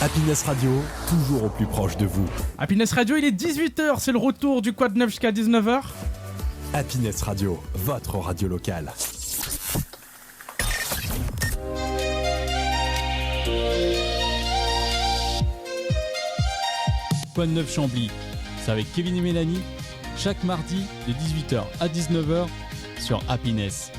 Happiness Radio, toujours au plus proche de vous. Happiness Radio, il est 18h, c'est le retour du Quad 9 jusqu'à 19h. Happiness Radio, votre radio locale. Quad 9 Chambly, c'est avec Kevin et Mélanie, chaque mardi de 18h à 19h sur Happiness.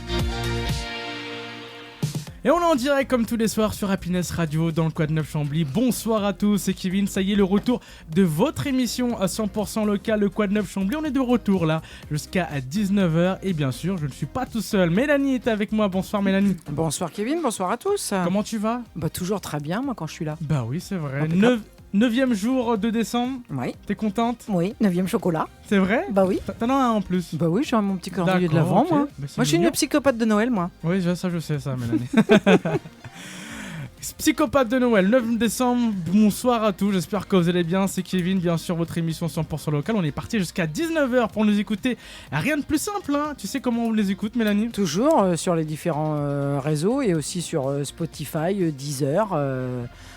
Et on est en direct comme tous les soirs sur Happiness Radio dans le Quad 9 Chambly. Bonsoir à tous, c'est Kevin, ça y est le retour de votre émission à 100% local, le Quad 9 Chambly. On est de retour là jusqu'à 19h et bien sûr je ne suis pas tout seul, Mélanie est avec moi. Bonsoir Mélanie. Bonsoir Kevin, bonsoir à tous. Comment tu vas? Bah toujours très bien moi quand je suis là. Bah oui c'est vrai, Impeccable. 9e jour de décembre, Oui, t'es contente? oui, 9e chocolat. C'est vrai? Bah oui. T'en as un en plus? Bah oui, j'ai mon petit calendrier de D'accord, l'avant ok. moi. Bah, c'est Moi je suis mignon. une psychopathe de Noël moi. Oui, ça je sais ça, Mélanie. Psychopathe de Noël, 9 décembre, bonsoir à tous, j'espère que vous allez bien, c'est Kevin, bien sûr, votre émission 100% locale, on est parti jusqu'à 19h pour nous écouter, rien de plus simple, hein. Tu sais comment on les écoute, Mélanie? Toujours sur les différents réseaux et aussi sur Spotify, Deezer,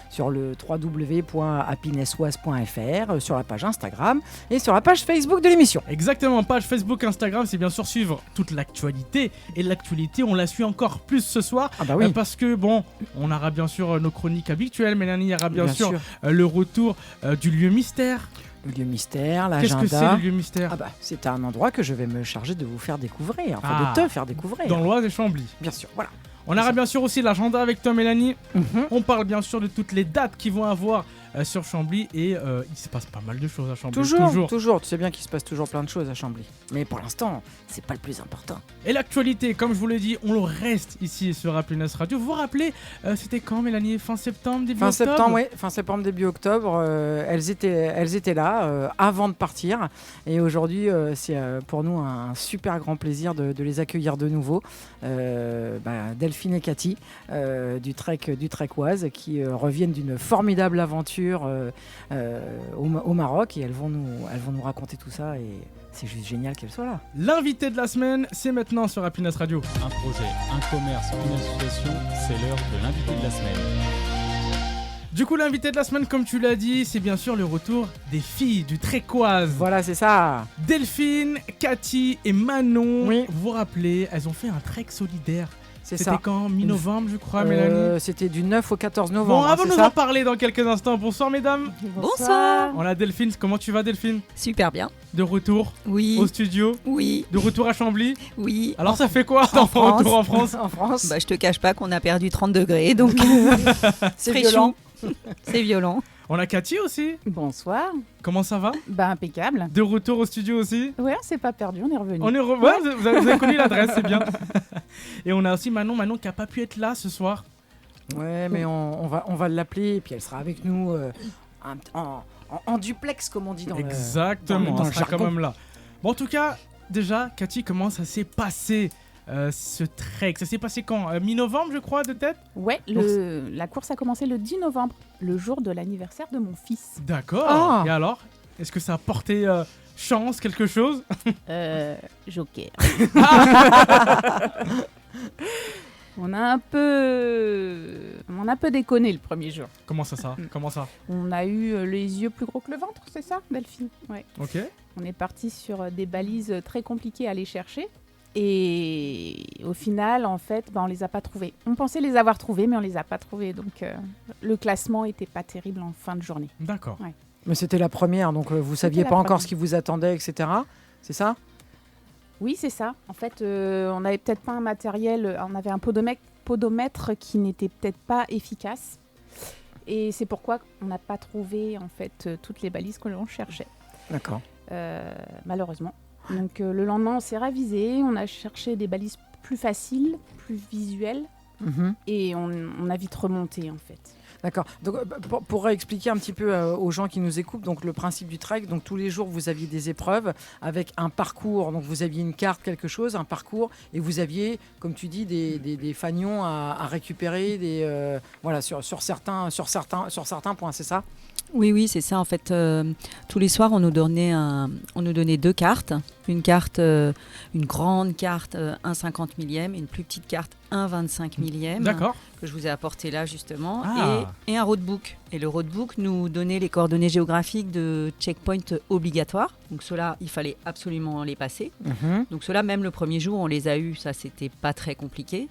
sur le www.happinesswas.fr, sur la page Instagram et sur la page Facebook de l'émission. Exactement, page Facebook, Instagram, c'est bien sûr suivre toute l'actualité, et l'actualité, on la suit encore plus ce soir, Ah bah oui, parce que, bon, on aura bien sûr nos chroniques habituelles, Mélanie, il y aura bien sûr sûr. le retour du lieu mystère. Le lieu mystère, Qu'est-ce que c'est l'agenda. le lieu mystère? Ah bah c'est un endroit que je vais me charger de vous faire découvrir, enfin Ah. de te faire découvrir. Dans l'Oise et Chambly. Bien sûr, voilà. On aura bien sûr aussi l'agenda avec toi, Mélanie. Mhm. On parle bien sûr de toutes les dates qui vont avoir sur Chambly et il se passe pas mal de choses à Chambly. Toujours. Tu sais bien qu'il se passe toujours plein de choses à Chambly. Mais pour l'instant, c'est pas le plus important. Et l'actualité, comme je vous l'ai dit, on le reste ici sur Happiness Radio. Vous vous rappelez, c'était quand, Mélanie? Fin septembre, début Fin octobre? septembre, oui. Fin septembre, début octobre, elles étaient là avant de partir. Et aujourd'hui, c'est pour nous un super grand plaisir de les accueillir de nouveau. Delphine et Cathy du Trek Oise qui reviennent d'une formidable aventure au Maroc et elles vont nous raconter tout ça et c'est juste génial qu'elles soient là. L'invité de la semaine, c'est maintenant sur Happiness Radio. Un projet, un commerce, une association, c'est l'heure de l'invité de la semaine. Du coup, l'invité de la semaine, comme tu l'as dit, c'est bien sûr le retour des filles du Trekoise. Voilà, c'est ça. Delphine, Cathy et Manon, Oui. vous vous rappelez, elles ont fait un trek solidaire. C'est C'était ça. quand? Mi-novembre, je crois, Mélanie? C'était du 9 au 14 Bon, novembre. avant c'est de nous ça en parler dans quelques instants, bonsoir mesdames. Bonsoir. On a Delphine, comment tu vas Delphine? Super bien. De retour Oui. au studio, Oui. de retour à Chambly. Oui. Alors ça fait quoi en ton France. retour en France? En France, Bah, je te cache pas qu'on a perdu 30 degrés, donc c'est très violent. chaud. C'est violent. On a Cathy aussi, Bonsoir, comment ça va? bah impeccable. De retour au studio aussi. Ouais, on s'est pas perdu, on est revenu. On est ouais, vous avez connu l'adresse, c'est bien. Et on a aussi Manon qui a pas pu être là ce soir. Ouais, mais on va l'appeler et puis elle sera avec nous en duplex, comme on dit dans Exactement, dans elle le sera quand jargon. même là. Bon, en tout cas, déjà, Cathy, comment ça s'est passé ce trek? Ça s'est passé quand? Mi-novembre, je crois, de tête? Ouais, la course a commencé le 10 novembre, le jour de l'anniversaire de mon fils. D'accord. Ah. Et alors? Est-ce que ça a porté chance, quelque chose? Joker. On a un peu déconné le premier jour. Comment ça? Comment ça? On a eu les yeux plus gros que le ventre, c'est ça, Delphine? Ouais. Ok. On est parti sur des balises très compliquées à aller chercher. Et au final, en fait, on les a pas trouvées. On pensait les avoir trouvées, mais on les a pas trouvées. Donc, le classement était pas terrible en fin de journée. D'accord. Mais c'était la première, donc vous saviez la pas encore première. ce qui vous attendait, etc. C'est ça? Oui, c'est ça. En fait, on n'avait peut-être pas un matériel, on avait un podomètre qui n'était peut-être pas efficace. Et c'est pourquoi on n'a pas trouvé en fait toutes les balises que l'on cherchait, D'accord. malheureusement. Donc le lendemain, on s'est ravisé, on a cherché des balises plus faciles, plus visuelles, Mhm. et on a vite remonté en fait. D'accord. Donc, pour expliquer un petit peu aux gens qui nous écoutent, donc le principe du trek, donc tous les jours vous aviez des épreuves avec un parcours. Donc vous aviez une carte, quelque chose, un parcours, et vous aviez, comme tu dis, des fanions à récupérer, voilà, sur certains points, c'est ça? Oui, c'est ça. En fait, tous les soirs, on nous donnait deux cartes. Une carte, une grande carte 1,50 millième et une plus petite carte 1,25 millième. D'accord. Que je vous ai apporté là justement, Ah. et un roadbook. Et le roadbook nous donnait les coordonnées géographiques de checkpoints obligatoires. Donc ceux-là, il fallait absolument les passer. Donc ceux-là, même le premier jour, on les a eus. Ça, c'était pas très compliqué.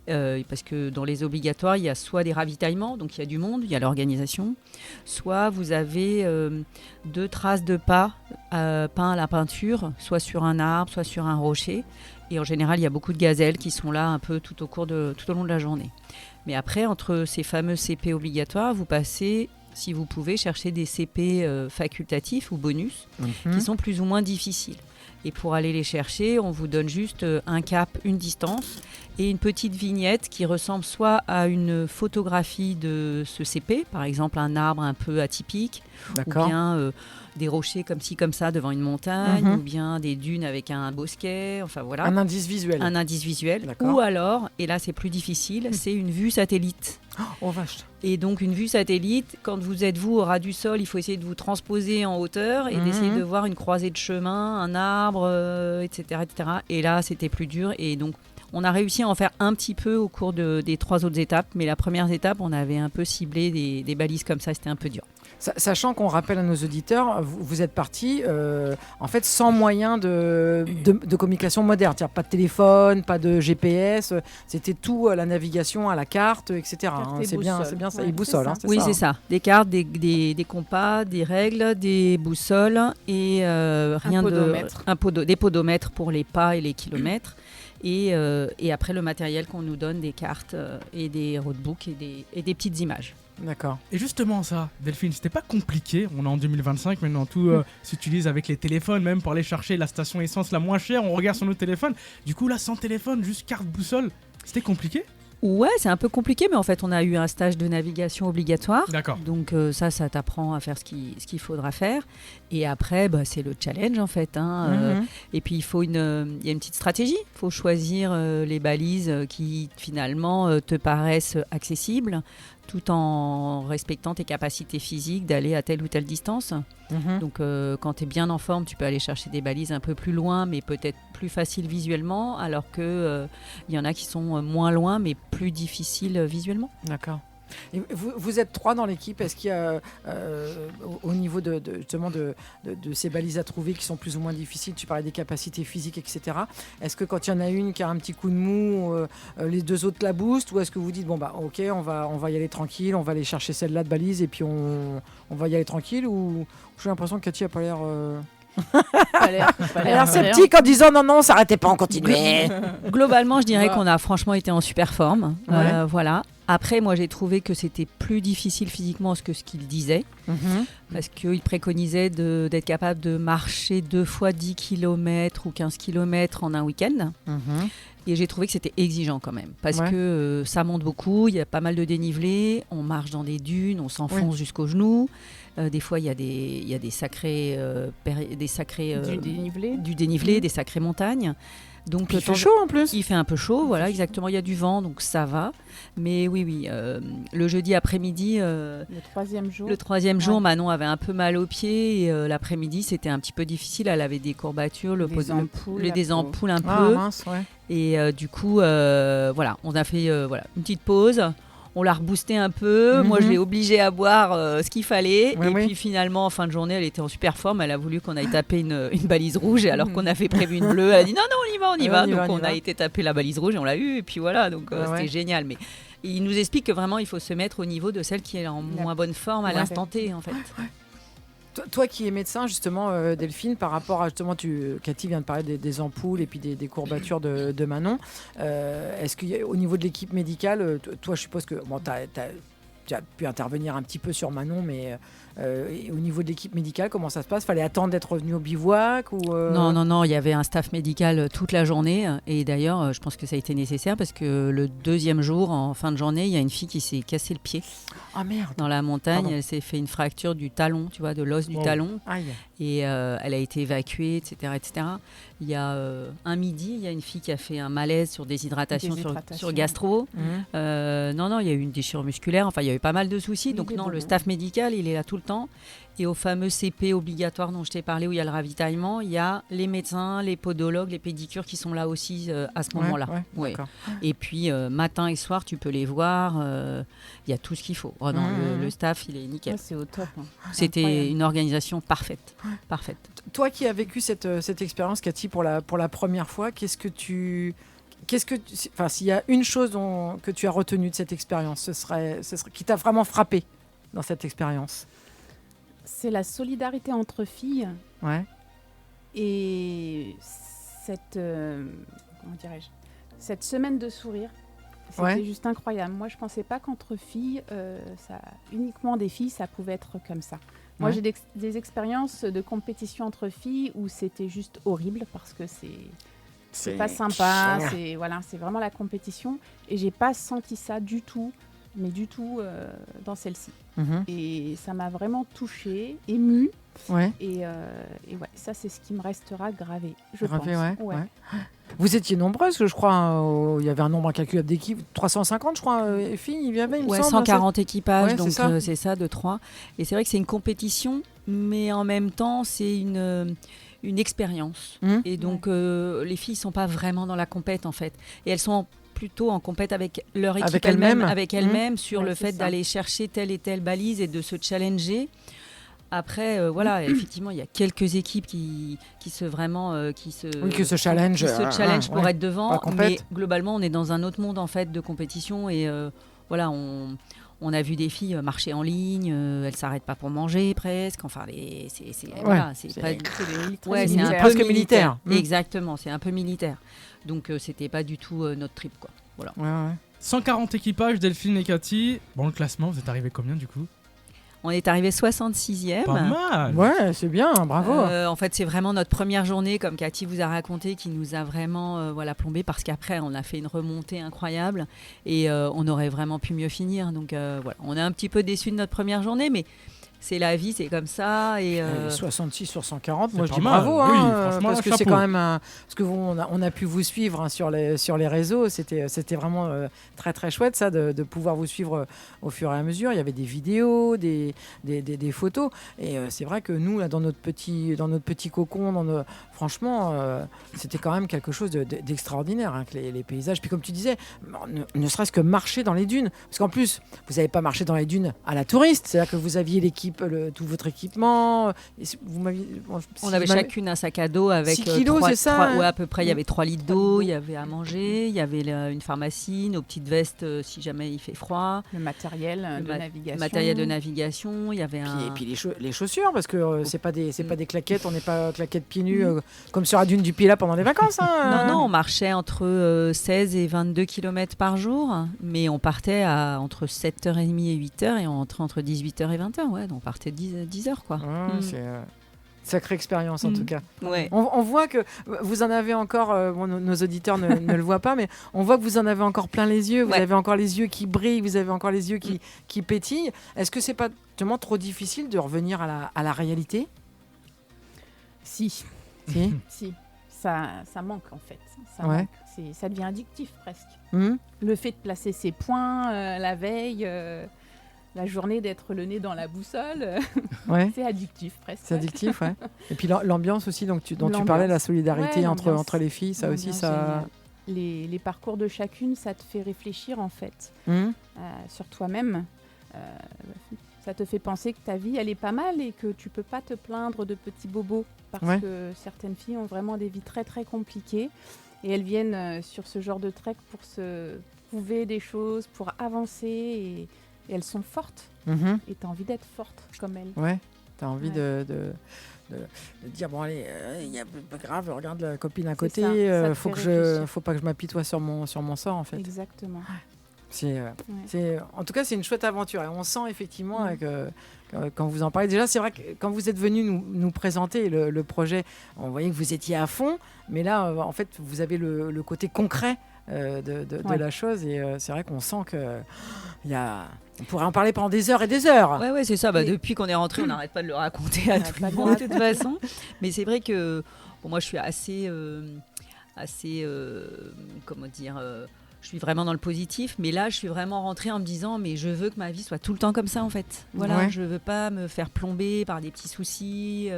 Parce que dans les obligatoires, il y a soit des ravitaillements, donc il y a du monde, il y a l'organisation. Soit vous avez 2 traces de pas peints à la peinture, soit sur un arbre, soit sur un rocher. Et en général, il y a beaucoup de gazelles qui sont là un peu tout au long de la journée. Mais après, entre ces fameux CP obligatoires, vous passez, si vous pouvez, chercher des CP facultatifs ou bonus qui sont plus ou moins difficiles. Et pour aller les chercher, on vous donne juste un cap, une distance et une petite vignette qui ressemble soit à une photographie de ce CP, par exemple un arbre un peu atypique, D'accord. ou bien des rochers comme ci, comme ça devant une montagne, ou bien des dunes avec un bosquet, enfin voilà. Un indice visuel. Un indice visuel. D'accord. Ou alors, et là c'est plus difficile, c'est une vue satellite. Oh vache. Et donc une vue satellite, quand vous êtes vous au ras du sol, il faut essayer de vous transposer en hauteur et d'essayer de voir une croisée de chemin, un arbre, etc., etc. Et là, c'était plus dur. Et donc, on a réussi à en faire un petit peu au cours des 3 autres étapes. Mais la première étape, on avait un peu ciblé des balises comme ça. C'était un peu dur. Sachant qu'on rappelle à nos auditeurs, vous êtes partis en fait sans moyen de communication moderne, c'est-à-dire pas de téléphone, pas de GPS, c'était tout à la navigation, à la carte, etc. Carte et C'est bien ça, boussole. et boussole. C'est ça. Oui, ça, c'est ça. Des cartes, des compas, des règles, des boussoles et rien podomètre. des podomètres pour les pas et les kilomètres. Et après le matériel qu'on nous donne, des cartes et des roadbooks et des petites images. D'accord. Et justement ça, Delphine, c'était pas compliqué. On est en 2025, maintenant tout s'utilise avec les téléphones, même pour aller chercher la station essence la moins chère, on regarde sur nos téléphones. Du coup là, sans téléphone, juste carte boussole, c'était compliqué? Ouais, c'est un peu compliqué, mais en fait, on a eu un stage de navigation obligatoire. D'accord. Donc ça t'apprend à faire ce qu'il faudra faire. Et après, c'est le challenge en fait. Et puis il y a une petite stratégie. Il faut choisir les balises qui finalement te paraissent accessibles, tout en respectant tes capacités physiques d'aller à telle ou telle distance. Donc quand tu es bien en forme, tu peux aller chercher des balises un peu plus loin, mais peut-être plus faciles visuellement, alors que y en a qui sont moins loin, mais plus difficiles visuellement. D'accord. Et vous êtes 3 dans l'équipe. Est-ce qu'il y a, au niveau justement de ces balises à trouver qui sont plus ou moins difficiles, tu parlais des capacités physiques, etc. Est-ce que quand il y en a une qui a un petit coup de mou, les 2 autres la boostent, ou est-ce que vous dites ok, on va y aller tranquille, on va aller chercher celle-là de balise et puis on va y aller tranquille, ou j'ai l'impression que Cathy a pas l'air... Elle a l'air sceptique en disant non, s'arrêtez pas, on continue. Globalement, je dirais qu'on a franchement été en super forme. Ouais. Voilà. Après, moi, j'ai trouvé que c'était plus difficile physiquement que ce qu'il disait. Parce qu'il préconisait d'être capable de marcher 2 fois 10 km ou 15 km en un week-end. Et j'ai trouvé que c'était exigeant quand même. Parce que ça monte beaucoup, il y a pas mal de dénivelé, on marche dans des dunes, on s'enfonce jusqu'aux genoux. Des fois, il y a des sacrés... du dénivelé, des sacrées montagnes. Donc, il fait chaud en plus. Il fait un peu chaud, voilà, exactement. Il y a du vent, donc ça va. Mais oui, le jeudi après-midi... le 3e jour. Le 3e jour, Manon avait un peu mal aux pieds. Et l'après-midi, c'était un petit peu difficile. Elle avait des courbatures, des ampoules un peu. Mince, ouais. Et du coup, voilà, on a fait une petite pause. On l'a reboosté un peu. Moi, je l'ai obligée à boire ce qu'il fallait. Puis finalement, en fin de journée, elle était en super forme. Elle a voulu qu'on aille taper une balise rouge. Et alors qu'on avait prévu une bleue, elle a dit non, on y va. Donc on a été taper la balise rouge et on l'a eu. Et puis voilà, donc c'était génial. Mais il nous explique que vraiment, il faut se mettre au niveau de celle qui est en moins bonne forme à l'instant T, en fait. Toi qui es médecin, justement, Delphine, par rapport à, justement, Cathy vient de parler des ampoules et puis des courbatures de Manon, est-ce qu'au niveau de l'équipe médicale, toi, je suppose que tu as pu intervenir un petit peu sur Manon, mais au niveau de l'équipe médicale, comment ça se passe? Fallait attendre d'être revenu au bivouac ou Non, il y avait un staff médical toute la journée. Et d'ailleurs, je pense que ça a été nécessaire parce que le 2e jour, en fin de journée, il y a une fille qui s'est cassé le pied. Ah merde! Dans la montagne, Pardon. Elle s'est fait une fracture du talon, tu vois, de l'os du talon. Aïe. Et elle a été évacuée, etc. Il y a un midi, il y a une fille qui a fait un malaise sur déshydratation. Sur gastro. Non, il y a eu une déchirure musculaire. Enfin, il y y a eu pas mal de soucis. Donc Il est non, bon, le hein. staff médical, il est là tout le temps. Et au fameux CP obligatoire dont je t'ai parlé, où il y a le ravitaillement, il y a les médecins, les podologues, les pédicures qui sont là aussi à ce moment-là. Ouais. D'accord. Et puis matin et soir, tu peux les voir. Il y a tout ce qu'il faut. Oh, non, le staff, il est nickel. Ouais, c'est au top. hein. C'était Incroyable. une organisation parfaite. Parfaite. Toi qui as vécu cette expérience, Cathy, pour la première fois, enfin, s'il y a une chose que tu as retenue de cette expérience, ce serait qui t'a vraiment frappé dans cette expérience. C'est la solidarité entre filles Ouais. et cette, comment dirais-je, cette semaine de sourire. C'était Ouais. juste incroyable. Moi, je pensais pas qu'entre filles, uniquement des filles, ça pouvait être comme ça. Moi, Ouais. j'ai des expériences de compétition entre filles où c'était juste horrible parce que c'est pas sympa. C'est vraiment la compétition et j'ai pas senti ça du tout, mais du tout dans celle-ci. Mhm. Et ça m'a vraiment touchée, émue. Ouais. Et ouais, ça, c'est ce qui me restera gravé, je Gravé, pense. ouais. Vous étiez nombreuses, je crois. Il y avait un nombre incalculable d'équipes. 350, je crois, filles, il y avait, il me Ouais, semble. 140 équipages, Ouais, donc c'est ça. c'est ça, de 3. Et c'est vrai que c'est une compétition, mais en même temps, c'est une expérience. Mhm. Et donc, les filles ne sont pas vraiment dans la compète, en fait. Et elles sont plutôt en compète avec leur équipe Avec elles-mêmes. avec elles-mêmes sur Ouais, le c'est fait ça. d'aller chercher telle et telle balise et de se challenger. Après, voilà, effectivement, il y a quelques équipes qui se challenge pour ouais. être devant, Pas compète. mais globalement, on est dans un autre monde en fait de compétition et voilà, on a vu des filles marcher en ligne, elles s'arrêtent pas pour manger presque. Enfin, voilà, c'est pas du- Ouais, c'est un militaire. peu Presque militaire. Exactement, c'est un peu militaire. Donc c'était pas du tout notre trip quoi. Voilà. Ouais, ouais. 140 équipages, Delphine et Cathy. Bon, le classement, vous êtes arrivé combien du coup? On est arrivé 66e. Pas mal. Ouais, c'est bien, bravo. En fait, c'est vraiment notre première journée, comme Cathy vous a raconté, qui nous a vraiment plombé parce qu'après, on a fait une remontée incroyable et on aurait vraiment pu mieux finir. Donc voilà, on est un petit peu déçus de notre première journée, mais c'est la vie, c'est comme ça. Et 66 sur 140, c'est moi je pas dis mal. bravo, Oui, hein, franchement, parce que c'est chapeau. quand même parce que on a pu vous suivre hein, sur les réseaux, c'était vraiment très très chouette ça de pouvoir vous suivre au fur et à mesure. Il y avait des vidéos, des photos, et c'est vrai que nous là dans notre petit cocon, franchement c'était quand même quelque chose d'extraordinaire hein, que les paysages. Puis comme tu disais, ne serait-ce que marcher dans les dunes, parce qu'en plus vous n'avez pas marché dans les dunes à la touriste, c'est-à-dire que vous aviez tout votre équipement. on avait chacune un sac à dos avec 6 kilos, c'est ça, hein. ouais, à peu près. Il y avait 3 litres d'eau, il y avait à manger, il y avait une pharmacie, nos petites vestes si jamais il fait froid, Le matériel de matériel de navigation. Il y avait Et puis les chaussures, parce que c'est pas des claquettes, on n'est pas claquettes pieds nus comme sur la dune du Pilat pendant les vacances. Hein. Non, on marchait entre 16 et 22 km par jour, mais on partait entre 7h30 et 8h et on rentrait entre 18h et 20h. Ouais, donc on partait 10 heures, quoi. Ouais, c'est sacrée expérience en tout cas. Ouais. On voit que vous en avez encore, nos auditeurs ne le voient pas, mais on voit que vous en avez encore plein les yeux, vous avez encore les yeux qui brillent, vous avez encore les yeux qui pétillent. Est-ce que c'est pas justement trop difficile de revenir à la réalité? Si, Si. si. Ça manque en fait. Ça Ouais. manque. Ça devient addictif presque. Hum. Le fait de placer ses points la veille, la journée d'être le nez dans la boussole, Ouais. c'est addictif presque. C'est addictif, ouais. Et puis l'ambiance aussi dont tu L'ambiance. parlais, la solidarité Ouais, entre l'ambiance. les filles, ça aussi, L'ambiance ça. géniale. Les parcours de chacune, ça te fait réfléchir en fait Hum. sur toi-même. Ça te fait penser que ta vie, elle est pas mal et que tu peux pas te plaindre de petits bobos parce Ouais. que certaines filles ont vraiment des vies très très compliquées et elles viennent sur ce genre de trek pour se prouver des choses, pour avancer et elles sont fortes Mhm. et tu as envie d'être forte comme elles. Ouais, t'as envie Ouais. de dire bon allez, il y a pas grave, regarde la copine à C'est côté, ça, ça te faut fait réfléchir. faut pas que je m'apitoie sur mon sort en fait. Exactement. C'est en tout cas c'est une chouette aventure et on sent effectivement Mm. que quand vous en parlez déjà, c'est vrai que quand vous êtes venu nous présenter le projet, on voyait que vous étiez à fond, mais là en fait vous avez le côté concret de Ouais. la chose et c'est vrai qu'on sent que on pourrait en parler pendant des heures et des heures. Ouais, c'est ça. Mais- Depuis qu'on est rentré, on n'arrête pas de le raconter à On tout n'arrête le pas de monde, le de toute façon. Mais c'est vrai que moi, je suis assez comment dire, je suis vraiment dans le positif, mais là je suis vraiment rentrée en me disant mais je veux que ma vie soit tout le temps comme ça en fait. Voilà, Ouais. je veux pas me faire plomber par des petits soucis,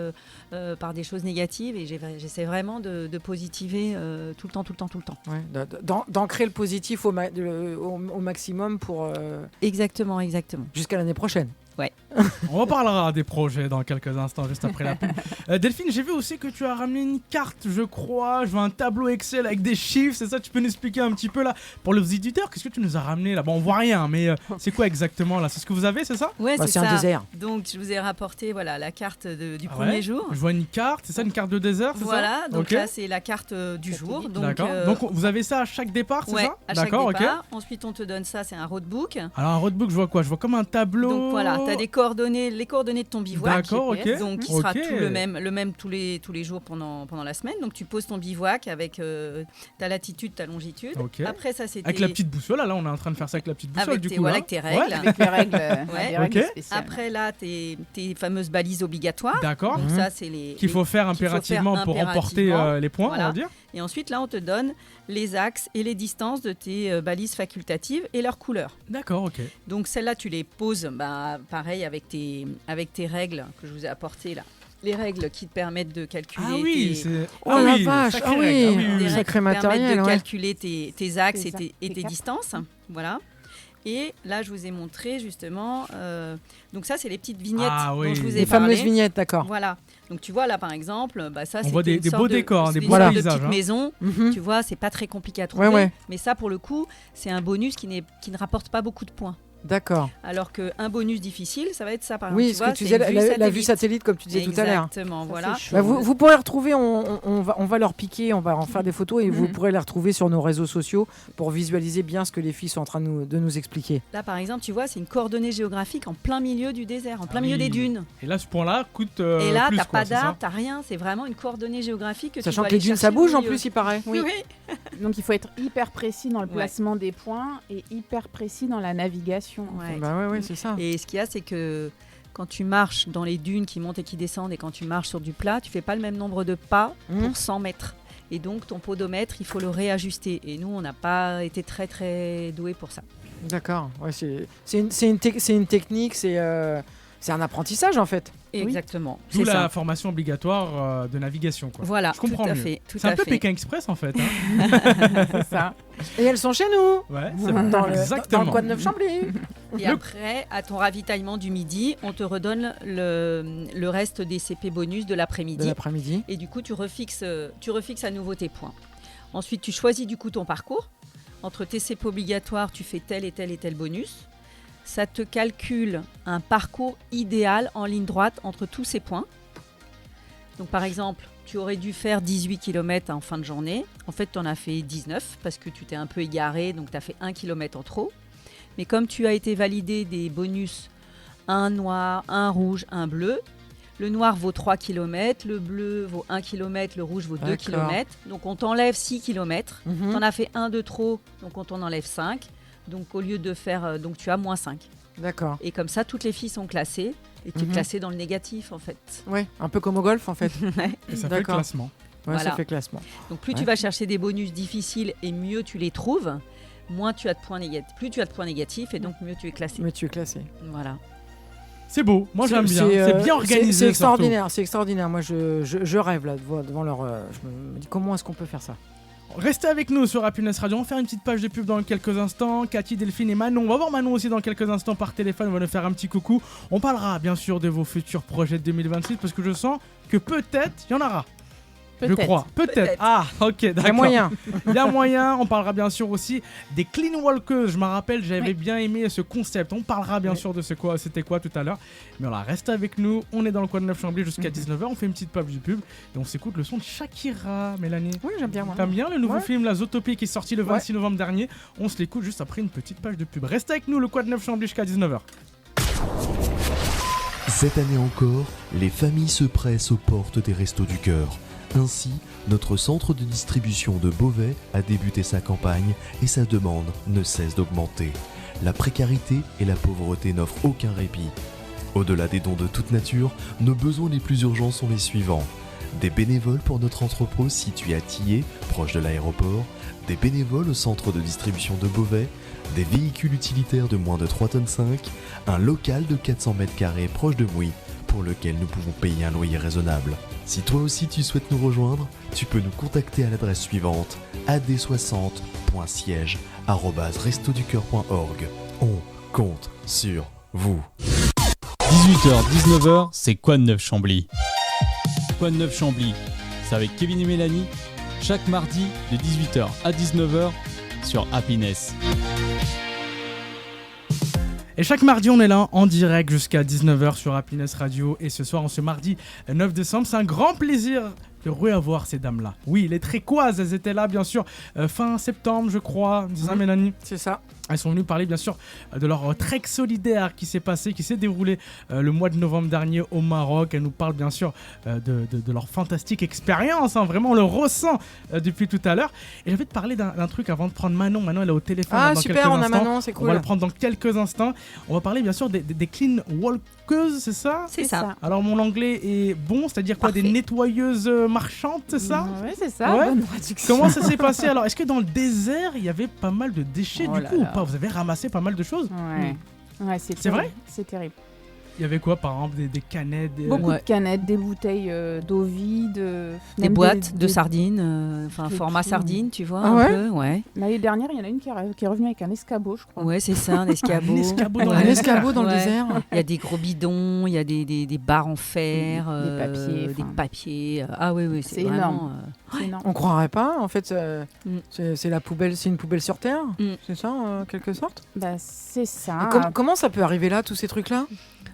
par des choses négatives, et j'essaie vraiment de positiver tout le temps. Ouais, d'ancrer le positif au maximum pour Exactement. jusqu'à l'année prochaine. On reparlera des projets dans quelques instants, juste après la pub. Delphine, j'ai vu aussi que tu as ramené une carte, je crois. Je vois un tableau Excel avec des chiffres, c'est ça? Tu peux nous expliquer un petit peu là? Pour les éditeurs, qu'est-ce que tu nous as ramené là? Bon, on voit rien, mais c'est quoi exactement là? C'est ce que vous avez, c'est ça? Ouais, Bah, c'est c'est ça. un désert. Donc je vous ai rapporté la carte du Ah premier ouais. jour. Je vois une carte, c'est ça, une carte de désert, c'est Voilà, ça? donc Ok. là c'est la carte du jour. Donc, D'accord. Donc vous avez ça à chaque départ, c'est ouais, ça? à chaque D'accord, départ. Ensuite on te donne ça, c'est un roadbook. Alors un roadbook, je vois quoi? Je vois comme un tableau. Donc voilà, tu as les coordonnées de ton bivouac. D'accord, ok. Donc qui sera Ok. tout le même tous les jours pendant la semaine. Donc tu poses ton bivouac avec ta latitude, ta longitude. Ok. Après ça c'était Avec la petite boussole, là on est en train de faire ça avec la petite boussole avec du tes, coup. voilà, là. avec tes règles. Ouais. Avec les règles, Ouais. des règles Ok. spéciales. Après là tes fameuses balises obligatoires. D'accord. Donc ça c'est les Qu'il faut faire qu'il faut faire impérativement pour remporter impérativement. les points, on Voilà. va dire. Et ensuite là on te donne les axes et les distances de tes balises facultatives et leurs couleurs. D'accord, ok. Donc celles-là, tu les poses pareil avec tes règles que je vous ai apportées là. Les règles qui te permettent de calculer Ah oui, tes, c'est. Oh la vache, sacré ah oui. règle. des règles Sacré qui te permettent matériel, de ouais. calculer tes axes Tes et tes caps. distances. Voilà. Et là, je vous ai montré justement. Donc ça, c'est les petites vignettes Ah oui. dont je vous ai Les parlé. fameuses vignettes, d'accord. Voilà. Donc tu vois là, par exemple, ça On c'est voit des beaux décors, des des beaux sortes de paysages, petites hein. maisons. Mhm. Tu vois, c'est pas très compliqué à trouver. Ouais. Mais ça, pour le coup, c'est un bonus qui ne rapporte pas beaucoup de points. D'accord. Alors qu'un bonus difficile, ça va être ça par exemple. Oui, tu ce vois, que tu c'est disais, une la vue satellite, comme tu disais tout à l'heure. Exactement, Ça, voilà. c'est chaud. Bah, vous pourrez retrouver, on va leur piquer, on va en faire des photos et vous pourrez les retrouver sur nos réseaux sociaux pour visualiser bien ce que les filles sont en train de nous expliquer. Là, par exemple, tu vois, c'est une coordonnée géographique en plein milieu du désert, en plein Ah milieu oui. des dunes. Et là, ce point-là coûte. Et là, plus, t'as quoi, pas c'est ça d'arbre, t'as rien. C'est vraiment une coordonnée géographique que Sachant tu dois que les aller dunes, ça chercher au bouge en milieu. plus, il paraît. Oui. Donc il faut être hyper précis dans le Ouais. placement des points et hyper précis dans la navigation. en Ouais. fait. Bah ouais, c'est ça. Et ce qu'il y a, c'est que quand tu marches dans les dunes qui montent et qui descendent, et quand tu marches sur du plat, tu fais pas le même nombre de pas Mhm. pour 100 mètres. Et donc, ton podomètre, il faut le réajuster. Et nous, on n'a pas été très, très doués pour ça. D'accord. Ouais, c'est une technique, c'est un apprentissage en fait. Exactement. D'où C'est la ça. formation obligatoire de navigation, quoi. Voilà, Je comprends tout à mieux. fait. Tout C'est un à peu fait. Pékin Express en fait. Hein. C'est ça. Et elles sont chez nous, Ouais, c'est dans vrai. le Exactement. Quad Neuf Chambly. Et après, à ton ravitaillement du midi, on te redonne le reste des CP bonus de De l'après-midi. l'après-midi. Et du coup, tu refixes à nouveau tes points. Ensuite, tu choisis du coup ton parcours. Entre tes CP obligatoires, tu fais tel et tel et tel bonus. Ça te calcule un parcours idéal en ligne droite entre tous ces points. Donc par exemple, tu aurais dû faire 18 km en fin de journée. En fait, tu en as fait 19 parce que tu t'es un peu égaré, donc tu as fait 1 km en trop. Mais comme tu as été validé des bonus, un noir, un rouge, un bleu, le noir vaut 3 km, le bleu vaut 1 km, le rouge vaut 2 D'accord. km. Donc on t'enlève 6 km. Mhm. Tu en as fait un de trop, donc on t'en enlève 5. Donc au lieu de faire, donc tu as moins 5. D'accord. Et comme ça, toutes les filles sont classées. Et tu es Mhm. classé dans le négatif en fait. Ouais, un peu comme au golf en fait. Et ça fait le D'accord. classement. Ouais, ça Voilà. fait classement. Donc plus Ouais. tu vas chercher des bonus difficiles et mieux tu les trouves, moins tu as de points négatifs. Plus tu as de poinns négatifs et donc mieux tu es classé. Mais tu es classé. Voilà. C'est beau, moi j'aime bien. C'est, C'est bien organisé. C'est extraordinaire, c'est extraordinaire. Moi je rêve là devant leur. Je me dis comment est-ce qu'on peut faire ça. Restez avec nous sur Happiness Radio, on va faire une petite page de pub dans quelques instants. Cathy, Delphine et Manon, on va voir Manon aussi dans quelques instants par téléphone, on va nous faire un petit coucou. On parlera bien sûr de vos futurs projets de 2026 parce que je sens que peut-être il y en aura. Je Peut-être. crois, peut-être. Peut-être. Ah, ok, Il y d'accord. a moyen. Il y a moyen, on parlera bien sûr aussi des clean walkers. Je me rappelle, j'avais Oui. bien aimé ce concept. On parlera bien Oui. sûr de c'était quoi tout à l'heure. Mais voilà, reste avec nous. On est dans le Quad Neuf Chambly jusqu'à Mhm. 19h. On fait une petite page du pub et on s'écoute le son de Shakira, Mélanie. Oui, j'aime bien moi. T'aimes bien le nouveau Ouais. film La Zootopie qui est sorti le 26 novembre dernier. On se l'écoute juste après une petite page de pub. Reste avec nous, le Quad Neuf Chambly jusqu'à 19h. Cette année encore, les familles se pressent aux portes des Restos du Cœur. Ainsi, notre centre de distribution de Beauvais a débuté sa campagne et sa demande ne cesse d'augmenter. La précarité et la pauvreté n'offrent aucun répit. Au-delà des dons de toute nature, nos besoins les plus urgents sont les suivants. Des bénévoles pour notre entrepôt situé à Tillé, proche de l'aéroport, des bénévoles au centre de distribution de Beauvais, des véhicules utilitaires de moins de 3 tonnes 5, un local de 400 mètres carrés proche de Mouy, pour lequel nous pouvons payer un loyer raisonnable. Si toi aussi tu souhaites nous rejoindre, tu peux nous contacter à l'adresse suivante ad60.siège@restoducoeur.org. On compte sur vous. 18h-19h, c'est Quoi de neuf Chambly? Quoi de neuf Chambly? C'est avec Kevin et Mélanie, chaque mardi de 18h à 19h sur Happiness. Et chaque mardi, on est là en direct jusqu'à 19h sur Happiness Radio. Et ce soir, en ce mardi 9 décembre, c'est un grand plaisir de revoir ces dames-là. Oui, les Trécoises, elles étaient là, bien sûr, fin septembre, je crois. C'est ça, Mélanie? C'est ça. Elles sont venues parler, bien sûr, de leur trek solidaire qui s'est déroulé le mois de novembre dernier au Maroc. Elles nous parlent, bien sûr, de leur fantastique expérience. Hein. Vraiment, on le ressent depuis tout à l'heure. Et j'avais te parler d'un truc avant de prendre Manon. Manon, elle est au téléphone dans super, quelques on a instants. Manon, c'est cool. On va le prendre dans quelques instants. On va parler, bien sûr, des clean walkeuses, c'est ça? C'est ça. Alors, mon anglais est bon, c'est-à-dire quoi? Parfait. Des nettoyeuses marchantes, c'est ça? Oui, c'est ça. Ouais. Bonne traduction. Comment ça s'est passé? Alors, est-ce que dans le désert, il y avait pas mal de déchets Oh du là coup ou là. pas? Vous avez ramassé pas mal de choses? Ouais. Ouais, C'est terrible. vrai? C'est terrible. Il y avait quoi, par exemple? Des canettes Beaucoup Ouais. de canettes, des bouteilles d'eau vide, Des même boîtes de des- sardines, des format tout. sardine, tu vois, Ah un ouais peu, ouais. L'année dernière, il y en a une qui est revenue avec un escabeau, je crois. Ouais, c'est ça, un escabeau. Un escabeau dans Ouais. le Un désert. escabeau dans le Ouais. désert. Il y a des gros bidons, il y a des barres en fer, Des papiers, des enfin. papiers. Ah oui, oui, C'est c'est vraiment, énorme. C'est énorme. On croirait pas, en fait, Mm. c'est la poubelle, c'est une poubelle sur Terre, Mm. c'est ça, en quelque sorte. Bah, c'est ça. Comment ça peut arriver là, tous ces trucs-là?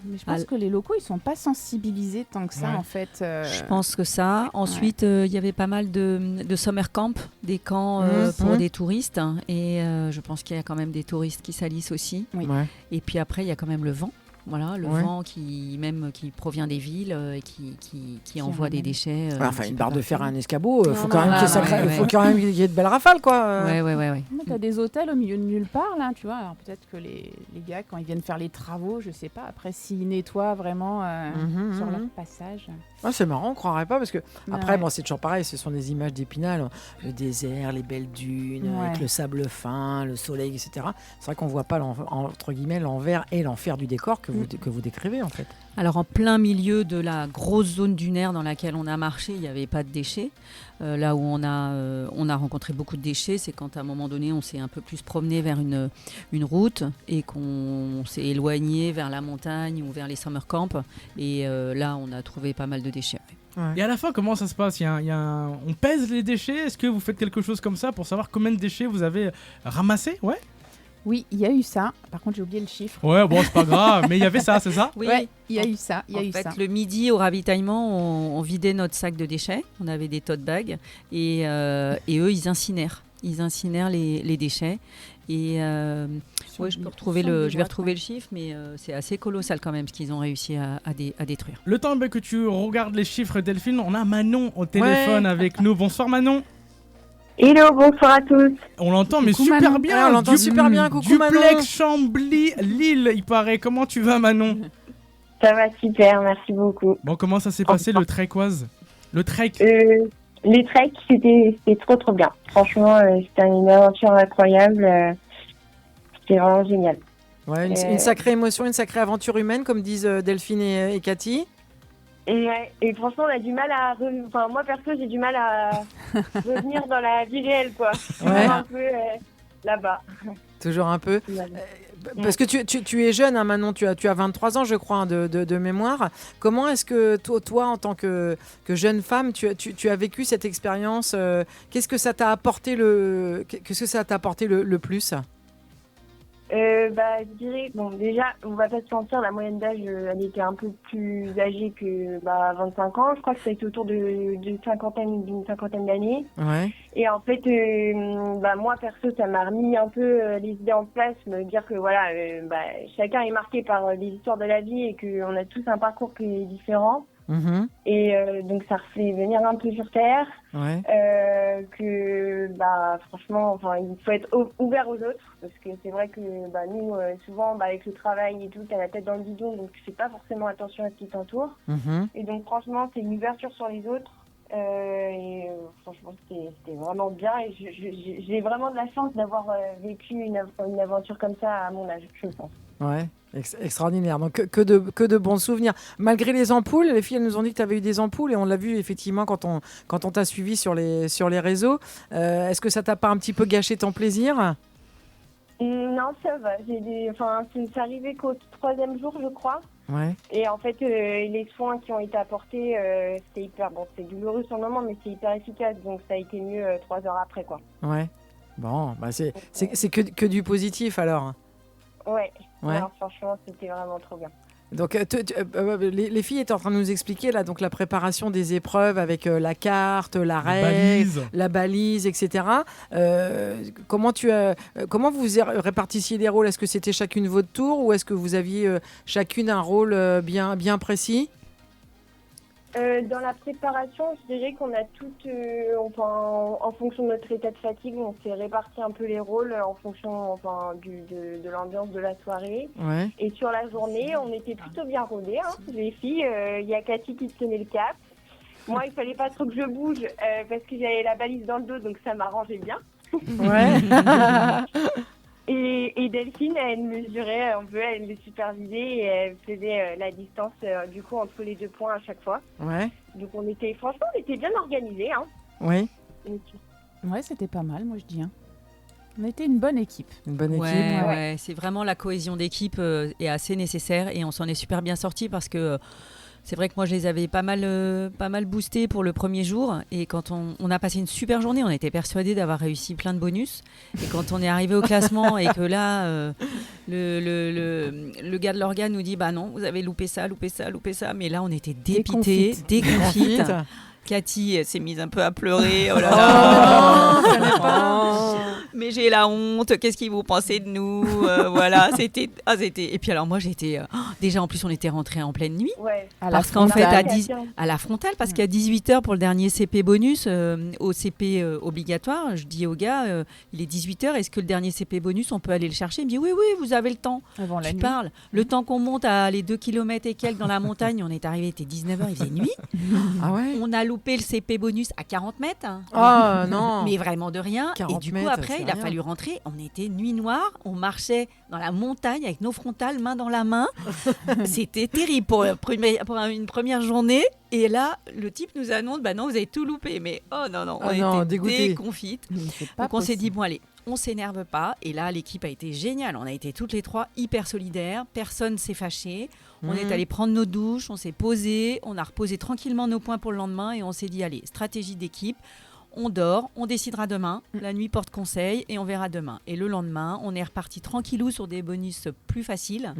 Mais je pense Ah. que les locaux, ils sont pas sensibilisés tant que ça, Ouais. en fait. Je pense que ça. Ensuite, il y avait pas mal de summer camp, des camps pour Mhm. des touristes. Et je pense qu'il y a quand même des touristes qui salissent aussi. Oui. Ouais. Et puis après, il y a quand même le vent. Voilà, le Ouais. vent qui provient des villes et qui envoie des ramène. déchets. Ouais, un enfin, petit une peu barre de partout. fer à un escabeau, Non, faut non, quand même non, qu'il y ait non, sacré- ouais. faut quand même qu'il y ait de belles rafales, quoi. Ouais. Mais t'as des hôtels au milieu de nulle part, là, tu vois. Alors peut-être que les gars, quand ils viennent faire les travaux, je sais pas, après s'ils nettoient vraiment Mhm, sur mhm. leur passage. Ah, c'est marrant, on croirait pas, parce que après, Ouais. bon, c'est toujours pareil, ce sont des images d'Épinal, le désert, les belles dunes, Ouais. avec le sable fin, le soleil, etc. C'est vrai qu'on voit pas entre guillemets l'envers et l'enfer du décor que vous décrivez, en fait. Alors en plein milieu de la grosse zone dunaire dans laquelle on a marché, il n'y avait pas de déchets. Là où on a rencontré beaucoup de déchets, c'est quand à un moment donné on s'est un peu plus promené vers une route et qu'on s'est éloigné vers la montagne ou vers les summer camps. Et là on a trouvé pas mal de déchets. Et à la fin, comment ça se passe? On pèse les déchets? Est-ce que vous faites quelque chose comme ça pour savoir combien de déchets vous avez ramassés? Ouais. Oui, il y a eu ça. Par contre, j'ai oublié le chiffre. Ouais, bon, c'est pas grave, mais il y avait ça, c'est ça? Oui, Ouais, il y a eu ça. Il y a en eu fait, ça. le midi au ravitaillement, on vidait notre sac de déchets. On avait des tote bags et eux, ils incinèrent. Ils incinèrent les déchets. Et ouais, je vais retrouver le chiffre, mais c'est assez colossal quand même ce qu'ils ont réussi à détruire. Le temps que tu regardes les chiffres, Delphine, on a Manon au téléphone avec nous. Bonsoir Manon. Hello, bonsoir à tous. On l'entend, mais Coucou, super Manon. bien. Ah, on l'entend super bien, coucou, Duplex, Manon. Chambly, Lille, il paraît. Comment tu vas, Manon? Ça va super, merci beaucoup. Bon, comment ça s'est passé le trekoise? Le trek? Les treks, c'était trop bien. Franchement, c'était une aventure incroyable. C'était vraiment génial. Ouais, une sacrée émotion, une sacrée aventure humaine, comme disent Delphine et Cathy. Et franchement, on a du mal à... Enfin, moi, perso, j'ai du mal à revenir dans la vie réelle, quoi. Ouais. Un peu là-bas. Toujours un peu. Voilà. Parce que tu es jeune, hein, Manon, tu as 23 ans, je crois, hein, de mémoire. Comment est-ce que toi, en tant que jeune femme, tu as vécu cette expérience Qu'est-ce que ça t'a apporté le plus? Je dirais, bon, déjà, on va pas se mentir, la moyenne d'âge, elle était un peu plus âgée que 25 ans. Je crois que ça a été autour d'une cinquantaine d'années. Ouais. Et en fait, moi, perso, ça m'a remis un peu les idées en place, me dire que voilà, chacun est marqué par les histoires de la vie et qu'on a tous un parcours qui est différent. Mhm. Et donc, ça refait venir un peu sur Terre. Ouais. Franchement, enfin, il faut être ouvert aux autres, parce que c'est vrai que nous, souvent, avec le travail et tout, t'as la tête dans le guidon, donc tu fais pas forcément attention à ce qui t'entoure. Mhm. Et donc, franchement, c'est une ouverture sur les autres. Et franchement, c'était vraiment bien. Et j'ai vraiment de la chance d'avoir vécu une aventure comme ça à mon âge, je pense. Ouais, extraordinaire. Donc que de bons souvenirs. Malgré les ampoules, les filles elles nous ont dit que tu avais eu des ampoules et on l'a vu effectivement quand on t'a suivi sur les réseaux. Est-ce que ça t'a pas un petit peu gâché ton plaisir ? Non, ça va. C'est arrivé qu'au 3e jour, je crois. Ouais. Et en fait, les soins qui ont été apportés, c'était hyper... Bon, c'est douloureux sur le moment, mais c'est hyper efficace. Donc ça a été mieux 3 heures après, quoi. Ouais. Bon, bah c'est que du positif alors. Ouais. Ouais. Alors, franchement, c'était vraiment trop bien. Donc, les filles étaient en train de nous expliquer là, donc la préparation des épreuves avec la carte, la règle, la balise, etc. Comment vous répartissiez les rôles ? Est-ce que c'était chacune votre tour ou est-ce que vous aviez chacune un rôle bien précis ? Dans la préparation, je dirais qu'on a toutes, en fonction de notre état de fatigue, on s'est réparti un peu les rôles en fonction de l'ambiance de la soirée. Ouais. Et sur la journée, on était plutôt bien rodées, hein, les filles. Il y a Cathy qui tenait le cap. Moi, il fallait pas trop que je bouge parce que j'avais la balise dans le dos, donc ça m'arrangeait bien. Ouais. Et Delphine, elle mesurait un peu, elle les supervisait et elle faisait la distance du coup entre les 2 points à chaque fois. Ouais. Donc on était bien organisés. Hein. Oui. Ouais, c'était pas mal, moi je dis. Hein. On était une bonne équipe. Une bonne équipe. Ouais, c'est vraiment la cohésion d'équipe est assez nécessaire et on s'en est super bien sortis parce que c'est vrai que moi je les avais pas mal boostés pour le premier jour et quand on a passé une super journée, on était persuadés d'avoir réussi plein de bonus et quand on est arrivé au classement et que là le gars de l'organe nous dit bah non, vous avez loupé ça, mais là on était dépités, déconfites. Cathy s'est mise un peu à pleurer. Oh là là, mais j'ai la honte. Qu'est-ce qu'ils vous pensez de nous Voilà, c'était. Et puis alors moi j'étais déjà en plus on était rentrés en pleine nuit. Ouais. Parce qu'en fait à la frontale parce qu'à 18h pour le dernier CP bonus au CP obligatoire, je dis au gars il est 18h, est-ce que le dernier CP bonus on peut aller le chercher ? Il me dit oui vous avez le temps. Avant la nuit. Parle. Le temps qu'on monte à les 2 km et quelques dans la montagne, on est arrivé, il était 19h, il faisait nuit. Ah ouais. On a loupé le CP bonus à 40 mètres. Oh non. Mais vraiment de rien. Et du coup, après, il a rien. fallu rentrer. On était nuit noire. On marchait dans la montagne avec nos frontales, main dans la main. C'était terrible pour une première journée. Et là, le type nous annonce, bah non, vous avez tout loupé. Mais oh non, on était dégoûtés. déconfites. Donc on s'est dit, bon allez, on s'énerve pas. Et là, l'équipe a été géniale. On a été toutes les 3 hyper solidaires. Personne s'est fâché. On est allé prendre nos douches, on s'est posé, on a reposé tranquillement nos points pour le lendemain et on s'est dit, allez, stratégie d'équipe. On dort, on décidera demain. La nuit porte conseil et on verra demain. Et le lendemain, on est reparti tranquillou sur des bonus plus faciles.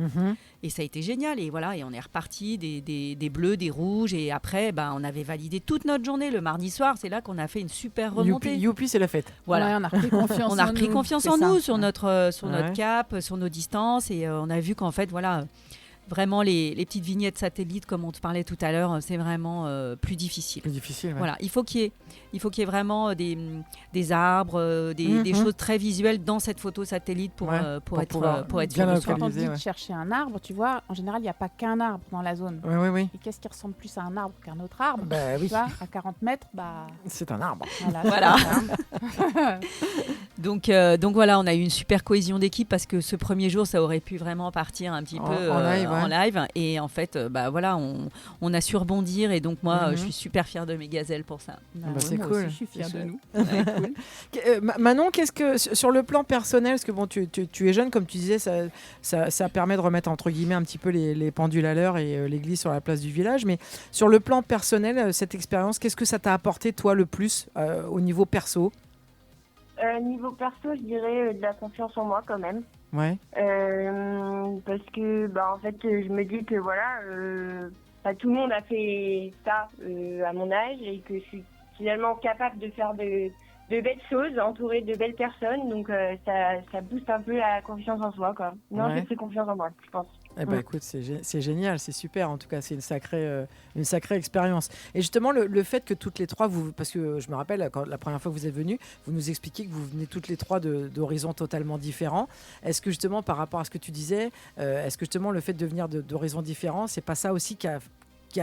Et ça a été génial. Et voilà, et on est reparti des bleus, des rouges. Et après, on avait validé toute notre journée le mardi soir. C'est là qu'on a fait une super remontée. Youpi, c'est la fête. Voilà. Ouais, on a repris confiance. On a repris confiance en nous sur notre Ouais. cap, sur nos distances. Et on a vu qu'en fait, voilà. Vraiment, les petites vignettes satellites, comme on te parlait tout à l'heure, c'est vraiment plus difficile. Plus difficile. Ouais. Voilà, il faut qu'il y ait vraiment des arbres, des choses très visuelles dans cette photo satellite pour être bien sûr de soi. Quand on dit ouais. de chercher un arbre, tu vois, en général, il n'y a pas qu'un arbre dans la zone. Oui. Et qu'est-ce qui ressemble plus à un arbre qu'un autre arbre Bah oui. Tu vois, à 40 mètres, C'est un arbre. Voilà. c'est un arbre. Donc voilà, on a eu une super cohésion d'équipe parce que ce premier jour, ça aurait pu vraiment partir un petit peu en live. Et en fait, voilà, on a su rebondir. Et donc moi, je suis super fière de mes gazelles pour ça. C'est moi cool. aussi, je suis fière de nous. Manon, qu'est-ce que sur le plan personnel, parce que bon, tu es jeune, comme tu disais, ça permet de remettre entre guillemets un petit peu les pendules à l'heure et l'église sur la place du village. Mais sur le plan personnel, cette expérience, qu'est-ce que ça t'a apporté toi le plus au niveau perso ? Niveau perso, je dirais de la confiance en moi quand même. Ouais. Parce que en fait, je me dis que voilà, tout le monde a fait ça à mon âge et que je suis finalement capable de faire de belles choses, entourée de belles personnes. Donc ça booste un peu la confiance en soi, quoi. Non, j'ai pris confiance en moi, je pense. Eh ben, écoute, c'est génial, c'est super. En tout cas, c'est une sacrée expérience. Et justement, le fait que toutes les 3, parce que je me rappelle, quand la première fois que vous êtes venues, vous nous expliquiez que vous venez toutes les 3 d'horizons totalement différents. Est-ce que justement, par rapport à ce que tu disais, est-ce que justement le fait de venir d'horizons différents, c'est pas ça aussi qui a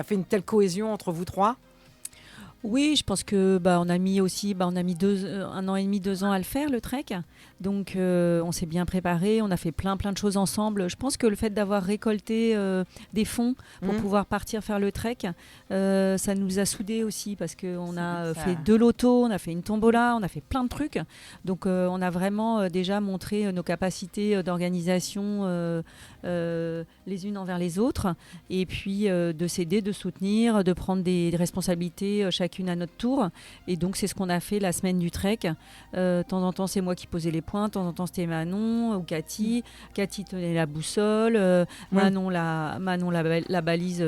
fait une telle cohésion entre vous 3 ? Oui, je pense que on a mis 1 an et demi, 2 ans à le faire, le trek. Donc on s'est bien préparé, on a fait plein de choses ensemble. Je pense que le fait d'avoir récolté des fonds pour pouvoir partir faire le trek, ça nous a soudés aussi parce qu'on a fait 2 lotos, on a fait une tombola, on a fait plein de trucs. Donc on a vraiment déjà montré nos capacités d'organisation les unes envers les autres et puis de s'aider, de soutenir, de prendre des responsabilités chacune à notre tour. Et donc c'est ce qu'on a fait la semaine du trek. De temps en temps c'est moi qui posais les points, de temps en temps c'était Manon ou Cathy. Cathy tenait la boussole, Manon la balise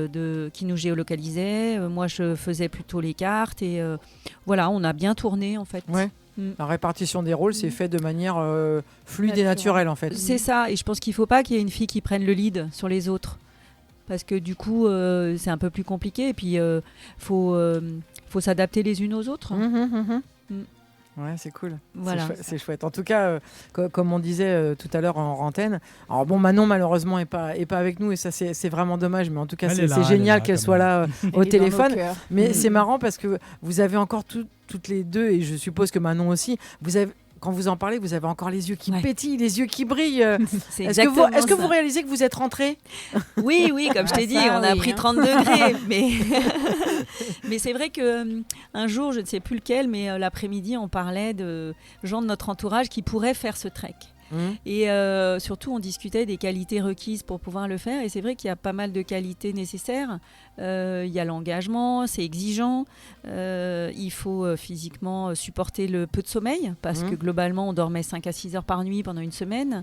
qui nous géolocalisait, moi je faisais plutôt les cartes et voilà, on a bien tourné en fait. Ouais. La répartition des rôles s'est faite de manière fluide et naturelle en fait. C'est ça, et je pense qu'il ne faut pas qu'il y ait une fille qui prenne le lead sur les autres. Parce que du coup, c'est un peu plus compliqué. Et puis, faut s'adapter les unes aux autres. Ouais, c'est cool. Voilà. C'est chouette. En tout cas, comme on disait tout à l'heure en antenne, alors bon, Manon malheureusement est pas avec nous et ça c'est vraiment dommage. Mais en tout cas, c'est génial qu'elle soit là au téléphone. Mais c'est marrant parce que vous avez encore toutes les deux et je suppose que Manon aussi. Quand vous en parlez, vous avez encore les yeux qui pétillent, les yeux qui brillent. Est-ce que vous réalisez que vous êtes rentrée ? Oui, comme je t'ai dit, on a pris 30 degrés. Mais c'est vrai qu'un jour, je ne sais plus lequel, mais l'après-midi, on parlait de gens de notre entourage qui pourraient faire ce trek. Et surtout, on discutait des qualités requises pour pouvoir le faire. Et c'est vrai qu'il y a pas mal de qualités nécessaires. Il y a l'engagement, c'est exigeant. Il faut physiquement supporter le peu de sommeil parce que globalement, on dormait 5 à 6 heures par nuit pendant une semaine.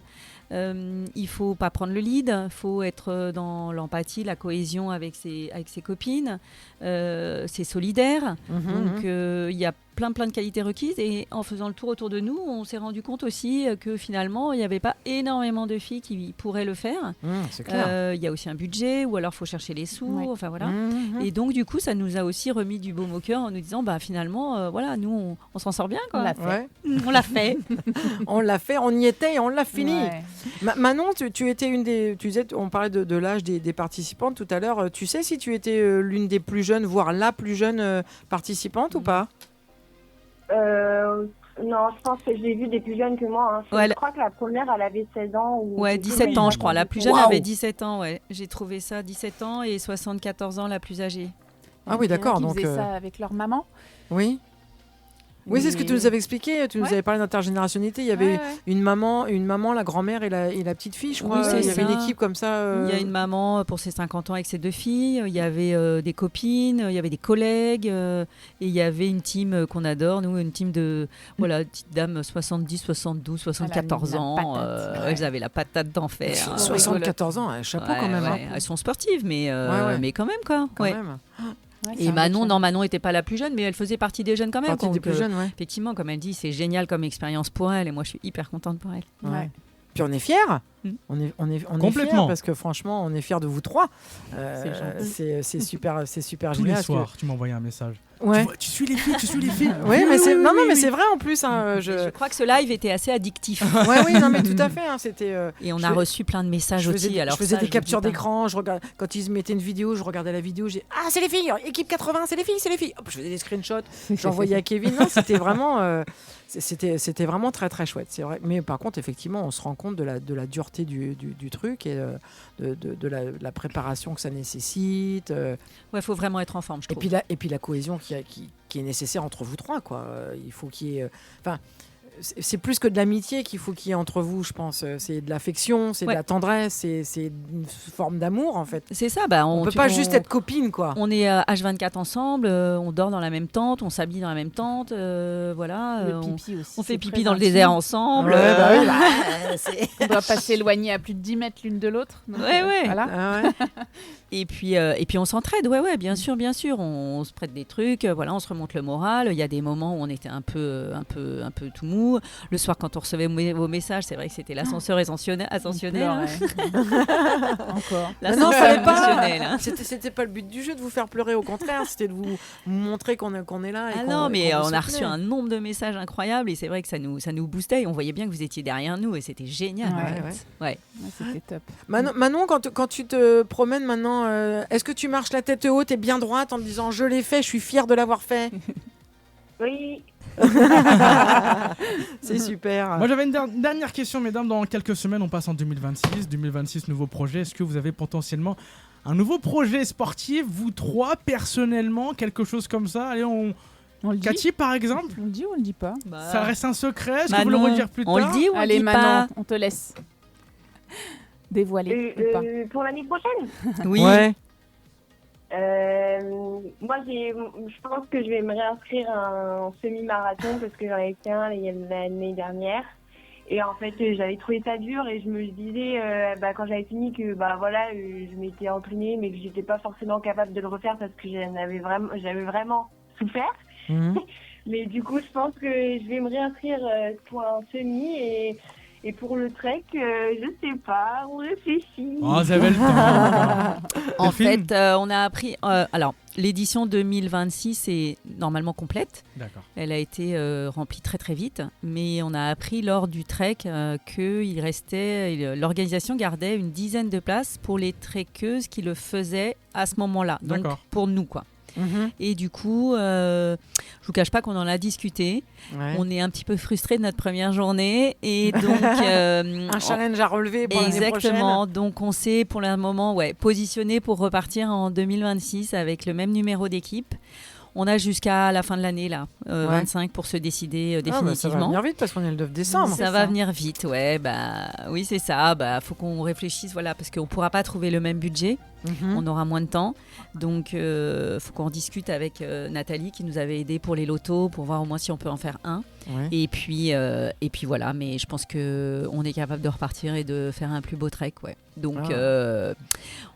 Il ne faut pas prendre le lead. Il faut être dans l'empathie, la cohésion avec ses copines. C'est solidaire. Donc, il y a plein de qualités requises et en faisant le tour autour de nous, on s'est rendu compte aussi que finalement, il n'y avait pas énormément de filles qui pourraient le faire. C'est clair. Il y a aussi un budget ou alors il faut chercher les sous. Enfin voilà. Et donc du coup, ça nous a aussi remis du baume au cœur en nous disant finalement, voilà, nous on s'en sort bien quoi. On l'a fait. On l'a fait, on y était et on l'a fini. Manon, tu étais une des, tu disais, on parlait de l'âge des participantes tout à l'heure. Tu sais si tu étais l'une des plus jeunes, voire la plus jeune participante ou pas? Non, je pense que j'ai vu des plus jeunes que moi. Je crois que la première, elle avait 16 ans. 17 ans, je crois. La plus jeune avait 17 ans, J'ai trouvé ça, 17 ans et 74 ans, la plus âgée. Ah oui, d'accord. Donc, ils faisaient ça avec leur maman. Oui. Oui, c'est ce que tu nous avais expliqué. Tu nous avais parlé d'intergénérationnalité. Il y avait une maman, la grand-mère et la petite fille, je crois. Il y avait une équipe comme ça. Il y a une maman pour ses 50 ans avec ses 2 filles. Il y avait des copines, il y avait des collègues. Et il y avait une team qu'on adore, nous, une team de petites dames 70, 72, 74 ans. Elles avaient la patate d'enfer. 74 ans, chapeau quand même. Elles sont sportives, mais quand même, quoi. Quand même. Et Manon n'était pas la plus jeune, mais elle faisait partie des jeunes quand même. Partie des plus jeunes, effectivement, comme elle dit, c'est génial comme expérience pour elle, et moi je suis hyper contente pour elle. Puis on est fiers. On est fiers parce que franchement, on est fiers de vous trois. C'est super Tous génial. les soirs, tu m'envoyais un message. Tu suis les filles. Oui, mais c'est vrai en plus. Je crois que ce live était assez addictif. Non, mais tout à fait. C'était. Et on a reçu plein de messages aussi. Je faisais des captures d'écran. Quand ils mettaient une vidéo, je regardais la vidéo. C'est les filles. Équipe 80, c'est les filles. Hop, je faisais des screenshots. J'envoyais à Kevin. Non, c'était vraiment. C'était vraiment très très chouette, c'est vrai. Mais par contre, effectivement, on se rend compte de la dureté du truc et de la préparation que ça nécessite. Il faut vraiment être en forme, je trouve. Et puis la cohésion qui est nécessaire entre vous trois, quoi. Il faut qu'il y ait... c'est plus que de l'amitié qu'il faut qu'il y ait entre vous, je pense. C'est de l'affection, c'est de la tendresse, c'est une forme d'amour, en fait. C'est ça. On peut pas juste être copines, quoi. On est H24 ensemble, on dort dans la même tente, on s'habille dans la même tente, voilà. Le pipi aussi. On fait pipi dans le désert ensemble. On doit pas s'éloigner à plus de 10 mètres l'une de l'autre. Voilà. Et puis on s'entraide, bien sûr. On se prête des trucs, on se remonte le moral. Il y a des moments où on était un peu tout mou. Le soir, quand on recevait vos messages, c'est vrai que c'était l'ascenseur ascensionnel. Encore. L'ascenseur émotionnel. C'était pas le but du jeu de vous faire pleurer, au contraire, c'était de vous montrer qu'on est là. Mais on a reçu un nombre de messages incroyables et c'est vrai que ça nous boostait et on voyait bien que vous étiez derrière nous et c'était génial. C'était top. Manon, quand tu te promènes maintenant comment est-ce que tu marches la tête haute et bien droite en te disant je l'ai fait, je suis fière de l'avoir fait? Oui. C'est super. Moi, j'avais une dernière question, mesdames. Dans quelques semaines, on passe en 2026. 2026, nouveau projet. Est-ce que vous avez potentiellement un nouveau projet sportif, vous trois, personnellement, quelque chose comme ça? Allez, On le dit. Cathy, par exemple, On le dit ou on le dit pas? ça reste un secret. Est-ce que vous le Manon, redire plus tard? on le dit ou on Allez, le dit Manon, pas? on te laisse dévoiler ou pas. Pour l'année prochaine, Oui. Ouais. moi, je pense que je vais me réinscrire à un semi-marathon parce que j'en ai fait un l'année dernière. Et en fait, j'avais trouvé ça dur et je me disais, quand j'avais fini, que je m'étais entraînée, mais que j'étais pas forcément capable de le refaire parce que j'avais vraiment souffert. Mhm. Mais du coup, je pense que je vais me réinscrire pour un semi et pour le trek, je sais pas, on réfléchit. Oh, vous avez le temps. En Delphine fait, on a appris. Alors, l'édition 2026 est normalement complète. D'accord. Elle a été remplie très très vite, mais on a appris lors du trek que l'organisation gardait une dizaine de places pour les trekkeuses qui le faisaient à ce moment-là. Donc D'accord. pour nous, quoi. Mhm. Et du coup, je vous cache pas qu'on en a discuté. Ouais. On est un petit peu frustrés de notre première journée et donc Un challenge à relever pour l'année prochaine. exactement. Donc on s'est pour le moment positionné pour repartir en 2026 avec le même numéro d'équipe. On a jusqu'à la fin de l'année là, 25 pour se décider Ah, ça va définitivement. venir vite parce qu'on est le 9 décembre. Ça va venir vite, ouais. Oui, c'est ça. Faut qu'on réfléchisse, parce qu'on pourra pas trouver le même budget. Mhm. On aura moins de temps, donc faut qu'on discute avec Nathalie qui nous avait aidé pour les lotos pour voir au moins si on peut en faire un. Ouais. Et puis voilà. Mais je pense que on est capable de repartir et de faire un plus beau trek, ouais. Donc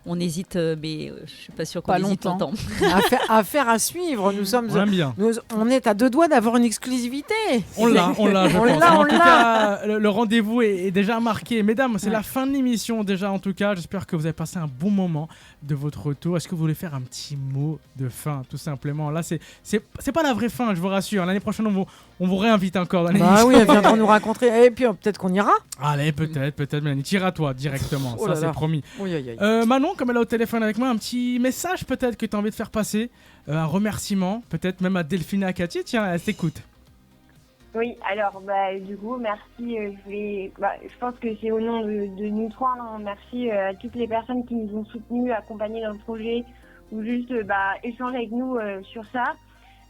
on hésite, mais je suis pas sûre qu'on Pas hésite longtemps. longtemps. Affaire à suivre. Nous sommes. On aime bien. On est à 2 doigts d'avoir une exclusivité. On l'a, je On pense. l'a, En on tout l'a. cas, le rendez-vous est déjà marqué. Mesdames, c'est Ouais. la fin de l'émission déjà, en tout cas. J'espère que vous avez passé un bon moment de votre retour. Est-ce que vous voulez faire un petit mot de fin, tout simplement? Là, c'est pas la vraie fin, je vous rassure. L'année prochaine, on vous réinvite encore dans l'émission. Bah oui, elles viendront nous raconter. Et puis peut-être qu'on ira. Allez, peut-être, Mélanie. Tire à toi directement, Oh ça là là. c'est promis. Oui, aïe, aïe. Manon, comme elle est au téléphone avec moi, un petit message peut-être que tu as envie de faire passer. Un remerciement, peut-être même à Delphine et à Cathy. Tiens, elle t'écoute. Oui, alors du coup, merci. Je pense que c'est au nom de nous trois. Merci à toutes les personnes qui nous ont soutenus, accompagnés dans le projet, ou juste échanger avec nous sur ça.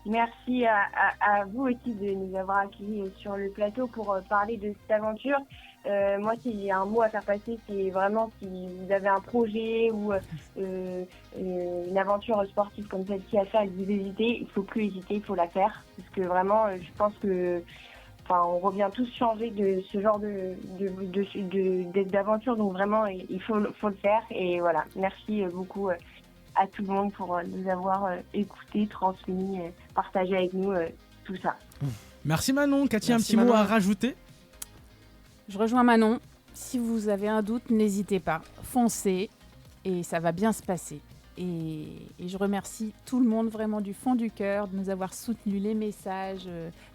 Merci à vous aussi de nous avoir accueillis sur le plateau pour parler de cette aventure. Moi, s'il y a un mot à faire passer, c'est vraiment si vous avez un projet ou une aventure sportive comme celle-ci à faire et que vous hésitez, il ne faut plus hésiter, il faut la faire. Parce que vraiment, je pense que on revient tous changer de ce genre d'aventure. Donc vraiment, il faut le faire. Et voilà, merci beaucoup à tout le monde pour nous avoir écoutés, transmis, partagé avec nous tout ça. Merci Manon. Cathy, Merci un petit mot Manon. à rajouter? Je rejoins Manon. Si vous avez un doute, n'hésitez pas. Foncez et ça va bien se passer. Et je remercie tout le monde vraiment du fond du cœur de nous avoir soutenus, les messages,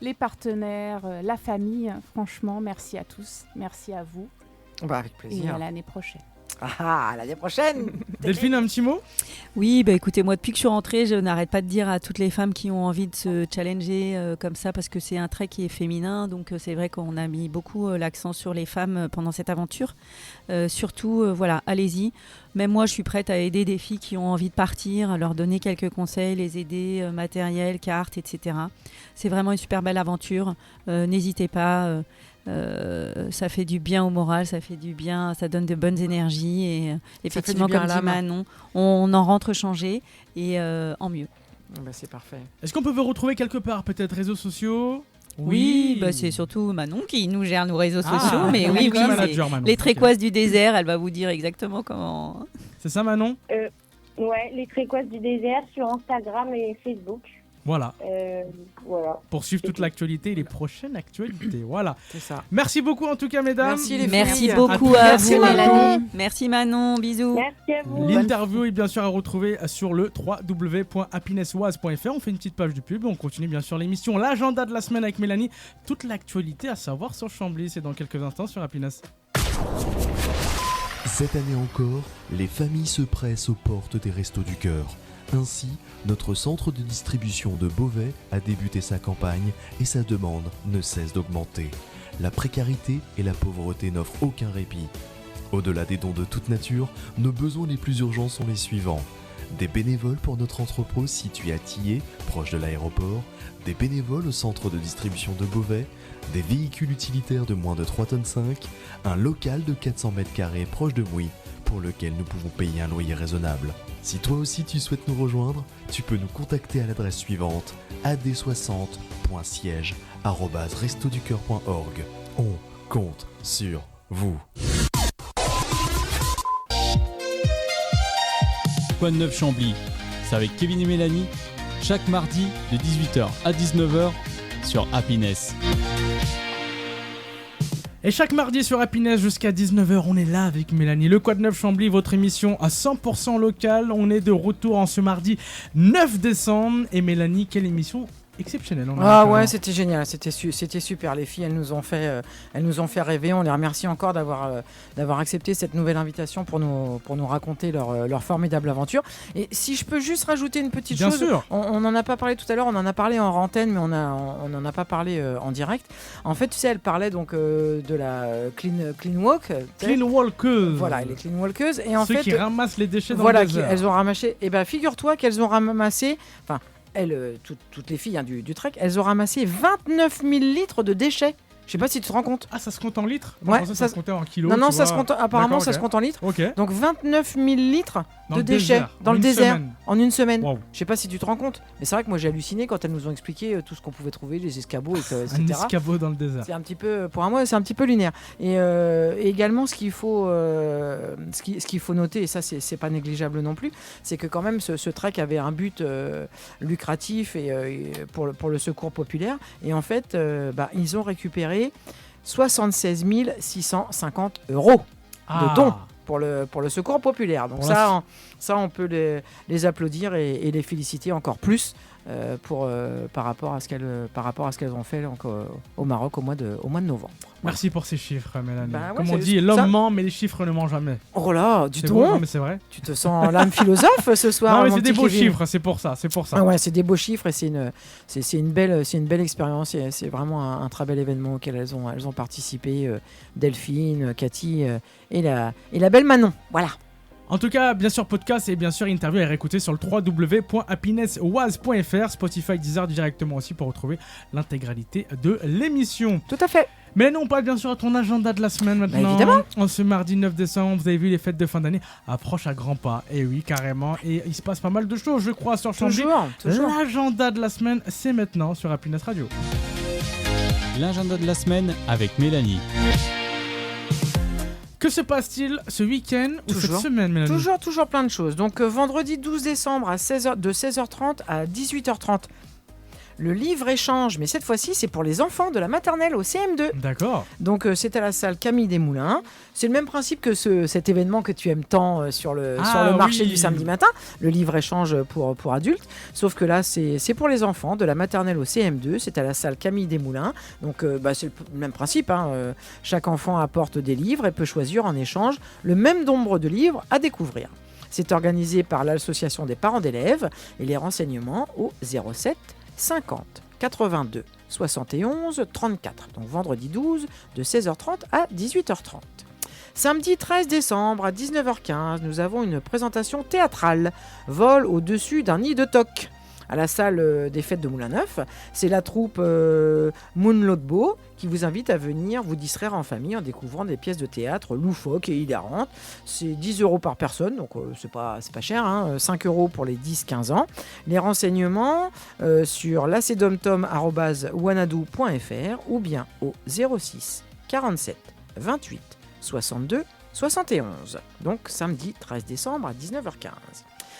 les partenaires, la famille. Franchement, merci à tous. Merci à vous. Avec Et plaisir. à l'année prochaine. À l'année prochaine. Delphine, un petit mot? Oui, écoutez, moi depuis que je suis rentrée, je n'arrête pas de dire à toutes les femmes qui ont envie de se challenger comme ça, parce que c'est un trek qui est féminin, donc c'est vrai qu'on a mis beaucoup l'accent sur les femmes pendant cette aventure. Surtout, allez-y. Même moi, je suis prête à aider des filles qui ont envie de partir, à leur donner quelques conseils, les aider, matériel, cartes, etc. C'est vraiment une super belle aventure. N'hésitez pas. Ça fait du bien au moral, ça fait du bien, ça donne de bonnes énergies et effectivement, bien comme à dit l'âme. Manon, on en rentre changé et en mieux. C'est parfait. Est-ce qu'on peut vous retrouver quelque part? Peut-être réseaux sociaux? Oui, c'est surtout Manon qui nous gère nos réseaux Ah, sociaux, mais oui, community c'est manager, Manon. les Ok. trécoises du désert, elle va vous dire exactement comment. C'est ça Manon? Ouais, les trécoises du désert sur Instagram et Facebook. Voilà, Voilà. pour suivre toute l'actualité et les prochaines actualités. Voilà. C'est ça. Merci beaucoup en tout cas mesdames. Merci les Merci filles. beaucoup À à très vous, bientôt. Mélanie. Merci Manon, bisous. Merci à vous. L'interview est bien sûr à retrouver sur le www.happinesswaz.fr. On fait une petite page de pub et on continue bien sûr l'émission L'agenda de la semaine avec Mélanie. Toute l'actualité à savoir sur Chambly, c'est dans quelques instants sur Happiness. Cette année encore, les familles se pressent aux portes des Restos du Cœur. Ainsi, notre centre de distribution de Beauvais a débuté sa campagne et sa demande ne cesse d'augmenter. La précarité et la pauvreté n'offrent aucun répit. Au-delà des dons de toute nature, nos besoins les plus urgents sont les suivants. Des bénévoles pour notre entrepôt situé à Tillé, proche de l'aéroport, des bénévoles au centre de distribution de Beauvais, des véhicules utilitaires de moins de 3,5 tonnes, un local de 400 m² proche de Mouy, pour lequel nous pouvons payer un loyer raisonnable. Si toi aussi tu souhaites nous rejoindre, tu peux nous contacter à l'adresse suivante ad60.siège@restoducoeur.org. On compte sur vous. Quoi de neuf Chambly, c'est avec Kevin et Mélanie, chaque mardi de 18h à 19h sur Happiness. Et chaque mardi sur Happiness jusqu'à 19h, on est là avec Mélanie. Le Quad 9 Chambly, votre émission à 100% locale. On est de retour en ce mardi 9 décembre. Et Mélanie, quelle émission exceptionnelle. C'était génial, c'était super. Les filles, elles nous ont fait rêver. On les remercie encore d'avoir accepté cette nouvelle invitation pour nous raconter leur formidable aventure. Et si je peux juste rajouter une petite chose, sûr. On n'en a pas parlé tout à l'heure, on en a parlé en antenne, mais on n'en a pas parlé en direct. En fait, tu sais, elle parlait donc de la clean walk. Clean walkeuse. Voilà, les clean walkeuses. Et en ceux fait, qui ramassent les déchets dans voilà, le désert. elles ont ramassé. Et ben, figure-toi qu'elles ont ramassé. Enfin, toutes les filles du trek, elles ont ramassé 29 000 litres de déchets. Je sais pas si tu te rends compte. Ah, ça se compte en litres? Ouais, ça se comptait en kilos. Non, tu ça vois. se compte. Apparemment, D'accord, ça se compte en litres. Ok. Donc 29 000 litres Dans de le déchets désert, dans en le une désert semaine. en une semaine. Wow. Je sais pas si tu te rends compte, mais c'est vrai que moi j'ai halluciné quand elles nous ont expliqué tout ce qu'on pouvait trouver, les escabeaux, etc. Un escabeau dans le désert. C'est un petit peu, pour moi, c'est un petit peu lunaire. Et également, ce qu'il faut noter, et ça, c'est pas négligeable non plus, c'est que quand même, ce trek avait un but lucratif et pour le secours populaire. Et en fait, ils ont récupéré 76 650 euros de dons pour le secours populaire. Donc ça, on peut les applaudir et les féliciter encore plus par rapport à ce qu'elles ont fait donc, au Maroc au mois de novembre. Merci pour ces chiffres, Mélanie. Comme on c'est dit, l'homme ment, mais les chiffres ne mentent jamais. Oh là, du C'est tout. beau, non, mais c'est vrai. Tu te sens l'âme philosophe ce soir. Non, mais mon c'est des petit beaux Kevin. chiffres, c'est pour ça. Ah ouais, c'est des beaux chiffres et c'est une belle expérience. Et c'est vraiment un très bel événement auquel elles ont participé. Delphine, Cathy et la belle Manon. Voilà. En tout cas, bien sûr, podcast et bien sûr, interview à réécouter sur le www.happinesswaz.fr, Spotify, Deezer directement aussi pour retrouver l'intégralité de l'émission. Tout à fait. Mais non, on parle bien sûr à ton agenda de la semaine maintenant. Bah, évidemment. En ce mardi 9 décembre, vous avez vu, les fêtes de fin d'année approchent à grands pas. Et oui, carrément. Et il se passe pas mal de choses, je crois, sur Chambly. Toujours. L'agenda de la semaine, c'est maintenant sur Happiness Radio. L'agenda de la semaine avec Mélanie. Que se passe-t-il ce week-end ou cette semaine, Mélanie? Toujours plein de choses. Donc vendredi 12 décembre de 16h30 à 18h30. Le livre-échange, mais cette fois-ci, c'est pour les enfants de la maternelle au CM2. D'accord. Donc, c'est à la salle Camille Desmoulins. C'est le même principe que cet événement que tu aimes tant sur le marché du samedi matin, le livre-échange pour adultes. Sauf que là, c'est pour les enfants de la maternelle au CM2. C'est à la salle Camille Desmoulins. Donc, c'est le même principe. Chaque enfant apporte des livres et peut choisir en échange le même nombre de livres à découvrir. C'est organisé par l'association des parents d'élèves et les renseignements au 07 50 82 71 34. Donc vendredi 12 de 16h30 à 18h30. Samedi 13 décembre à 19h15, nous avons une présentation théâtrale, Vol au-dessus d'un nid de toc, à la salle des fêtes de Moulin-Neuf. C'est la troupe Moonlotbo qui vous invite à venir vous distraire en famille en découvrant des pièces de théâtre loufoques et hilarantes. C'est 10 € par personne, donc c'est pas cher, 5 € pour les 10-15 ans. Les renseignements sur lacedomtom@wanadoo.fr ou bien au 06 47 28 62 71. Donc samedi 13 décembre à 19h15.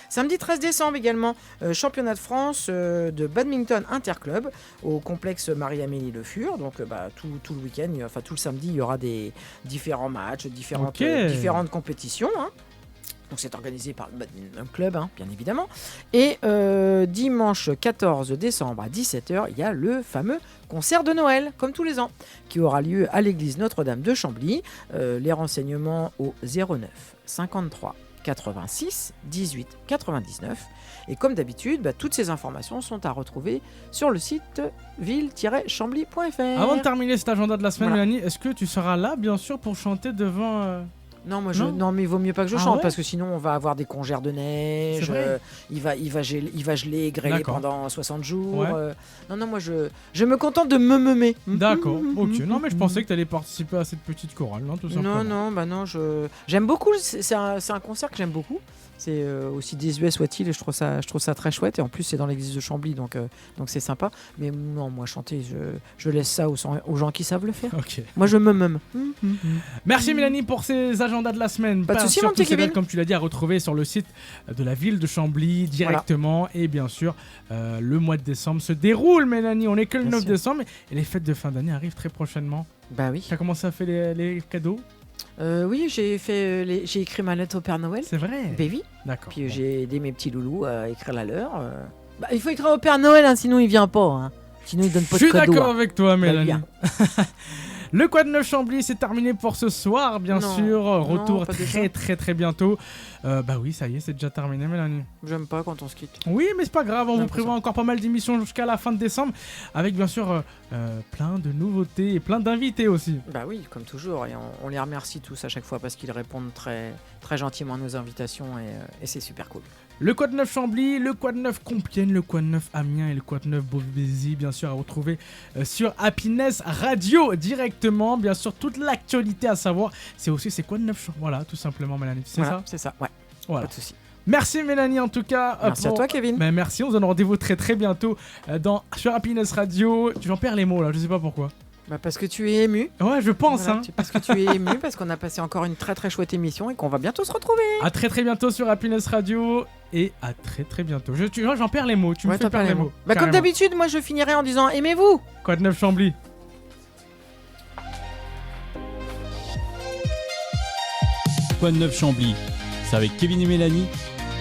Samedi 13 décembre également, championnat de France de badminton interclub au complexe Marie-Amélie Le Fur. Donc tout le week-end, tout le samedi, il y aura des différents matchs, différentes compétitions. Donc c'est organisé par le Badminton Club, hein, bien évidemment. Et dimanche 14 décembre à 17h, il y a le fameux concert de Noël, comme tous les ans, qui aura lieu à l'église Notre-Dame de Chambly. Les renseignements au 09 53 86 18 99. Et comme d'habitude, toutes ces informations sont à retrouver sur le site ville-chambly.fr. Avant de terminer cet agenda de la semaine, Voilà. Mélanie, est-ce que tu seras là, bien sûr, pour chanter devant... Non, Non. mais il vaut mieux pas que je Ah chante ouais parce que sinon on va avoir des congères de neige. C'est vrai. Il va geler et grêler D'accord. pendant 60 jours. Ouais. Non, moi je me contente de me meumer. D'accord, ok. Non, mais je pensais que tu allais participer à cette petite chorale, non, tout simplement. Non, j'aime beaucoup. C'est un concert que j'aime beaucoup. C'est aussi désuet soit-il, et je trouve ça très chouette. Et en plus, c'est dans l'église de Chambly, donc c'est sympa. Mais non, moi chanter, je laisse ça aux gens qui savent le faire. Ok. Moi, je me meume. Merci Mélanie pour ces agendas de la semaine. Pas de Bien souci, sûr, mon petit tous ces dates, Kevin. comme tu l'as dit, à retrouver sur le site de la ville de Chambly directement. Et bien sûr, le mois de décembre se déroule, Mélanie. On n'est que le Bien 9 sûr. décembre et les fêtes de fin d'année arrivent très prochainement. Bah oui. Tu as commencé à faire les cadeaux? Oui, j'ai écrit ma lettre au Père Noël. C'est vrai? Ben oui. D'accord. Puis Bon. j'ai aidé mes petits loulous à écrire la leur. Il faut écrire au Père Noël, hein, sinon il vient pas. Hein. Sinon il donne pas Je de suis cadeau. d'accord hein. avec toi, Mélanie. bien. Le Quad 9 Chambly, c'est terminé pour ce soir, bien Non, sûr. non, Retour pas très déjà. très très bientôt. Bah oui, ça y est, c'est déjà terminé, Mélanie. J'aime pas quand on se quitte. Oui, mais c'est pas grave, on Non, vous pas prévoit ça. encore pas mal d'émissions jusqu'à la fin de décembre, avec bien sûr plein de nouveautés et plein d'invités aussi. Bah oui, comme toujours. Et on les remercie tous à chaque fois parce qu'ils répondent très, très gentiment à nos invitations et c'est super cool. Le Quad 9 Chambly, le Quad 9 Compiègne, le Quad 9 Amiens et le Quad 9 Beauvaisis, bien sûr, à retrouver sur Happiness Radio directement. Bien sûr, toute l'actualité à savoir, c'est aussi ces Quad 9 Chambly. Voilà, tout simplement, Mélanie. C'est Voilà, ça? c'est ça, ouais. Voilà. Pas de souci. Merci Mélanie en tout cas. Merci à toi, Kevin. Ben, merci, on se donne rendez-vous très très bientôt sur Happiness Radio. J'en perds les mots là, je sais pas pourquoi. Bah parce que tu es ému. Ouais, je pense. Voilà, Hein. parce que tu es ému, parce qu'on a passé encore une très très chouette émission et qu'on va bientôt se retrouver. À très très bientôt sur Happiness Radio et à très très bientôt. J'en perds les mots, tu me Ouais, fais t'en perdre perds les mots. Bah comme Carrément. d'habitude, moi je finirai en disant aimez-vous. Quad 9 Chambly. Quad 9 Chambly, c'est avec Kevin et Mélanie,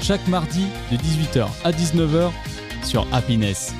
chaque mardi de 18h à 19h sur Happiness.